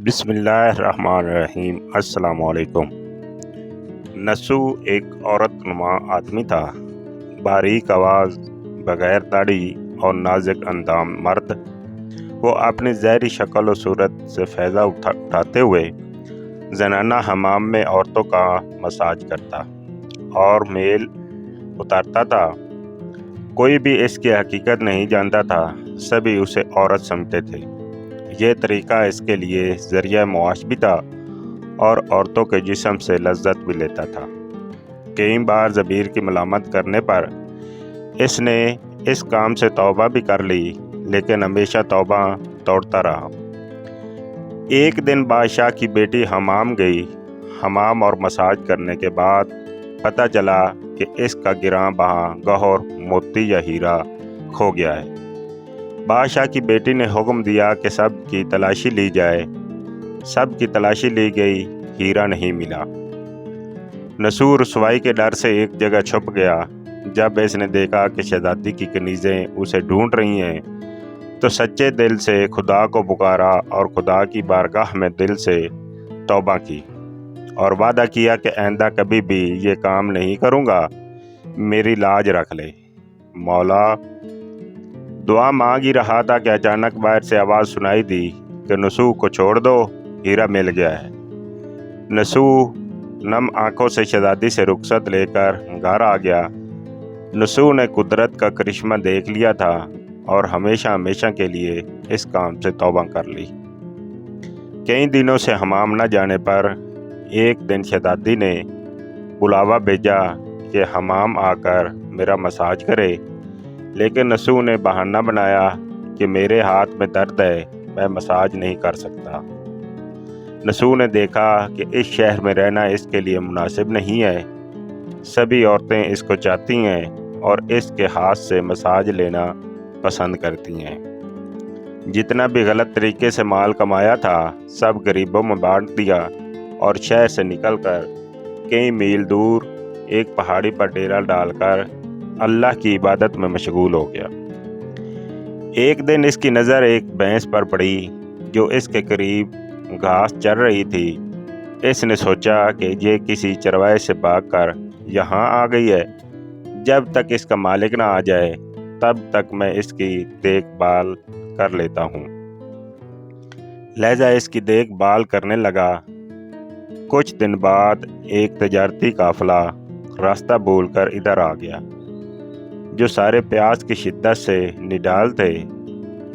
بسم اللہ الرحمن الرحیم۔ السلام علیکم۔ نسو ایک عورت نما آدمی تھا، باریک آواز، بغیر داڑھی اور نازک اندام مرد۔ وہ اپنی زہری شکل و صورت سے فائدہ اٹھاتے ہوئے زنانہ حمام میں عورتوں کا مساج کرتا اور میل اتارتا تھا۔ کوئی بھی اس کی حقیقت نہیں جانتا تھا، سبھی اسے عورت سمجھتے تھے۔ یہ طریقہ اس کے لیے ذریعہ معاش بھی تھا اور عورتوں کے جسم سے لذت بھی لیتا تھا۔ کئی بار ضمیر کی ملامت کرنے پر اس نے اس کام سے توبہ بھی کر لی، لیکن ہمیشہ توبہ توڑتا رہا۔ ایک دن بادشاہ کی بیٹی حمام گئی۔ حمام اور مساج کرنے کے بعد پتہ چلا کہ اس کا گراں بہا گوہر، موتی یا ہیرا کھو گیا ہے۔ بادشاہ کی بیٹی نے حکم دیا کہ سب کی تلاشی لی جائے۔ سب کی تلاشی لی گئی، ہیرا نہیں ملا۔ نسو رسوائی کے ڈر سے ایک جگہ چھپ گیا۔ جب اس نے دیکھا کہ شہزادی کی کنیزیں اسے ڈھونڈ رہی ہیں تو سچے دل سے خدا کو پکارا اور خدا کی بارگاہ میں دل سے توبہ کی اور وعدہ کیا کہ آئندہ کبھی بھی یہ کام نہیں کروں گا، میری لاج رکھ لے۔ مولا دعا مانگ ہی رہا تھا کہ اچانک باہر سے آواز سنائی دی کہ نسو کو چھوڑ دو، ہیرا مل گیا ہے۔ نسو نم آنکھوں سے شہزادی سے رخصت لے کر گھر آ گیا۔ نسو نے قدرت کا کرشمہ دیکھ لیا تھا اور ہمیشہ ہمیشہ کے لیے اس کام سے توبہ کر لی۔ کئی دنوں سے حمام نہ جانے پر ایک دن شہزادی نے بلاوا بھیجا کہ حمام آ کر میرا مساج کرے، لیکن نسو نے بہانہ بنایا کہ میرے ہاتھ میں درد ہے، میں مساج نہیں کر سکتا۔ نسو نے دیکھا کہ اس شہر میں رہنا اس کے لیے مناسب نہیں ہے۔ سبھی عورتیں اس کو چاہتی ہیں اور اس کے ہاتھ سے مساج لینا پسند کرتی ہیں۔ جتنا بھی غلط طریقے سے مال کمایا تھا سب غریبوں میں بانٹ دیا اور شہر سے نکل کر کئی میل دور ایک پہاڑی پر ڈیرا ڈال کر اللہ کی عبادت میں مشغول ہو گیا۔ ایک دن اس کی نظر ایک بھینس پر پڑی جو اس کے قریب گھاس چر رہی تھی۔ اس نے سوچا کہ یہ کسی چروائے سے بھاگ کر یہاں آ گئی ہے، جب تک اس کا مالک نہ آ جائے تب تک میں اس کی دیکھ بھال کر لیتا ہوں۔ لہذا اس کی دیکھ بھال کرنے لگا۔ کچھ دن بعد ایک تجارتی قافلہ راستہ بھول کر ادھر آ گیا۔ جو سارے پیاس کی شدت سے نڈال تھے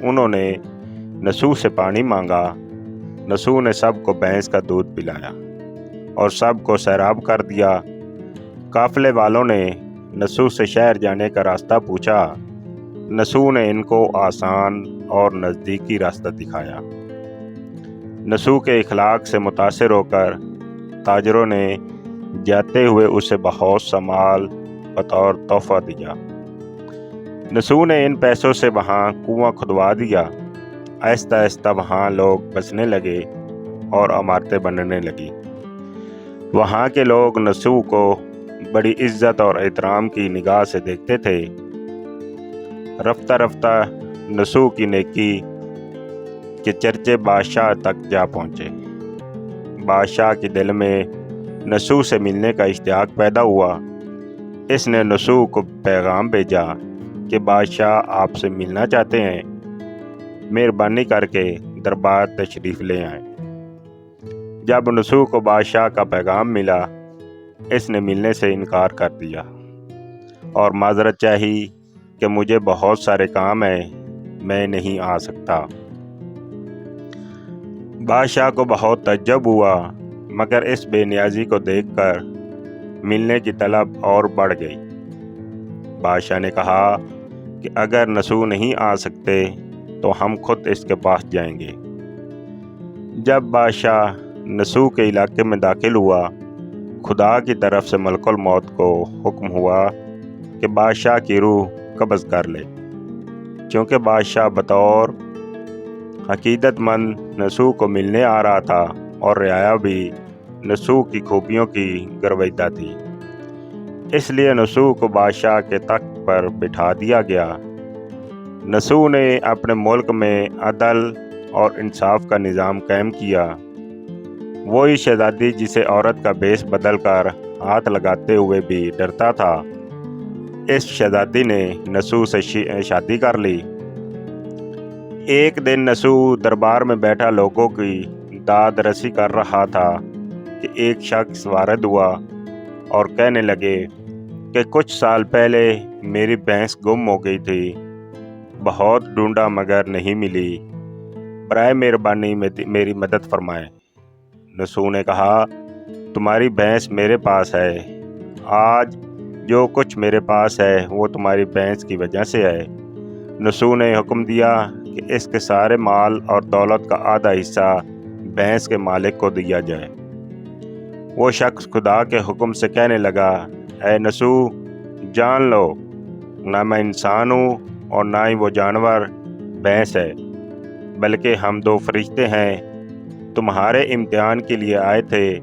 انہوں نے نسو سے پانی مانگا۔ نسو نے سب کو بھینس کا دودھ پلایا اور سب کو سیراب کر دیا۔ قافلے والوں نے نسو سے شہر جانے کا راستہ پوچھا۔ نسو نے ان کو آسان اور نزدیکی راستہ دکھایا۔ نسو کے اخلاق سے متاثر ہو کر تاجروں نے جاتے ہوئے اسے بہت سا مال بطور تحفہ دیا۔ نسو نے ان پیسوں سے وہاں کنواں کھدوا دیا۔ آہستہ آہستہ وہاں لوگ بسنے لگے اور عمارتیں بننے لگی۔ وہاں کے لوگ نسو کو بڑی عزت اور احترام کی نگاہ سے دیکھتے تھے۔ رفتہ رفتہ نسو کی نیکی کے چرچے بادشاہ تک جا پہنچے۔ بادشاہ کے دل میں نسو سے ملنے کا اشتیاق پیدا ہوا۔ اس نے نسو کو پیغام بھیجا کہ بادشاہ آپ سے ملنا چاہتے ہیں، مہربانی کر کے دربار تشریف لے آئیں۔ جب نسو کو بادشاہ کا پیغام ملا اس نے ملنے سے انکار کر دیا اور معذرت چاہی کہ مجھے بہت سارے کام ہیں، میں نہیں آ سکتا۔ بادشاہ کو بہت تعجب ہوا، مگر اس بے نیازی کو دیکھ کر ملنے کی طلب اور بڑھ گئی۔ بادشاہ نے کہا کہ اگر نسو نہیں آ سکتے تو ہم خود اس کے پاس جائیں گے۔ جب بادشاہ نسو کے علاقے میں داخل ہوا خدا کی طرف سے ملک الموت کو حکم ہوا کہ بادشاہ کی روح قبض کر لے، چونکہ بادشاہ بطور عقیدت مند نسو کو ملنے آ رہا تھا اور رعایا بھی نسو کی خوبیوں کی گرویدہ تھی۔ اس لیے نسو کو بادشاہ کے تخت پر بٹھا دیا گیا۔ نسو نے اپنے ملک میں عدل اور انصاف کا نظام قائم کیا۔ وہی شہزادی جسے عورت کا بیس بدل کر ہاتھ لگاتے ہوئے بھی ڈرتا تھا، اس شہزادی نے نسو سے شادی کر لی۔ ایک دن نسو دربار میں بیٹھا لوگوں کی داد رسی کر رہا تھا کہ ایک شخص وارد ہوا اور کہنے لگے کہ کچھ سال پہلے میری بھینس گم ہو گئی تھی، بہت ڈھونڈا مگر نہیں ملی، برائے مہربانی میری مدد فرمائیں۔ نسو نے کہا، تمہاری بھینس میرے پاس ہے، آج جو کچھ میرے پاس ہے وہ تمہاری بھینس کی وجہ سے ہے۔ نسو نے حکم دیا کہ اس کے سارے مال اور دولت کا آدھا حصہ بھینس کے مالک کو دیا جائے۔ وہ شخص خدا کے حکم سے کہنے لگا، اے نسو، جان لو، نہ میں انسان ہوں اور نہ ہی وہ جانور بھینس ہے، بلکہ ہم دو فرشتے ہیں، تمہارے امتحان کے لیے آئے تھے۔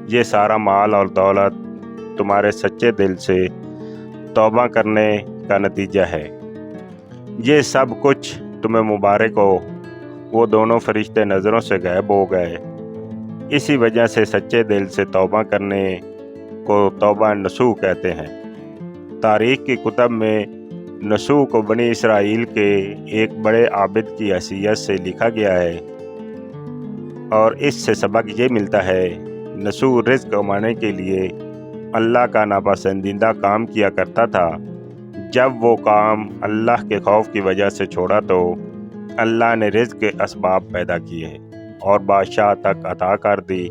یہ سارا مال اور دولت تمہارے سچے دل سے توبہ کرنے کا نتیجہ ہے۔ یہ سب کچھ تمہیں مبارک ہو۔ وہ دونوں فرشتے نظروں سے غائب ہو گئے۔ اسی وجہ سے سچے دل سے توبہ کرنے کو توبہ نسوح کہتے ہیں۔ تاریخ کی کتب میں نسوح کو بنی اسرائیل کے ایک بڑے عابد کی حیثیت سے لکھا گیا ہے، اور اس سے سبق یہ ملتا ہے، نسوح رزق کمانے کے لیے اللہ کا ناپسندیدہ کام کیا کرتا تھا۔ جب وہ کام اللہ کے خوف کی وجہ سے چھوڑا تو اللہ نے رزق کے اسباب پیدا کیے اور بادشاہ تک عطا کر دی۔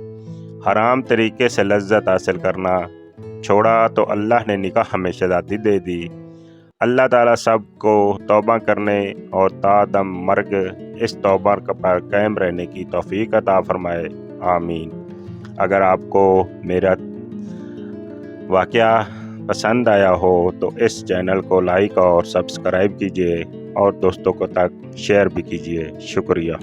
حرام طریقے سے لذت حاصل کرنا چھوڑا تو اللہ نے نکاح میں شہزادی دے دی۔ اللہ تعالیٰ سب کو توبہ کرنے اور تا دم مرگ اس توبہ پر قائم رہنے کی توفیق عطا فرمائے، آمین۔ اگر آپ کو میرا واقعہ پسند آیا ہو تو اس چینل کو لائک اور سبسکرائب کیجیے اور دوستوں کو تک شیئر بھی کیجیے۔ شکریہ۔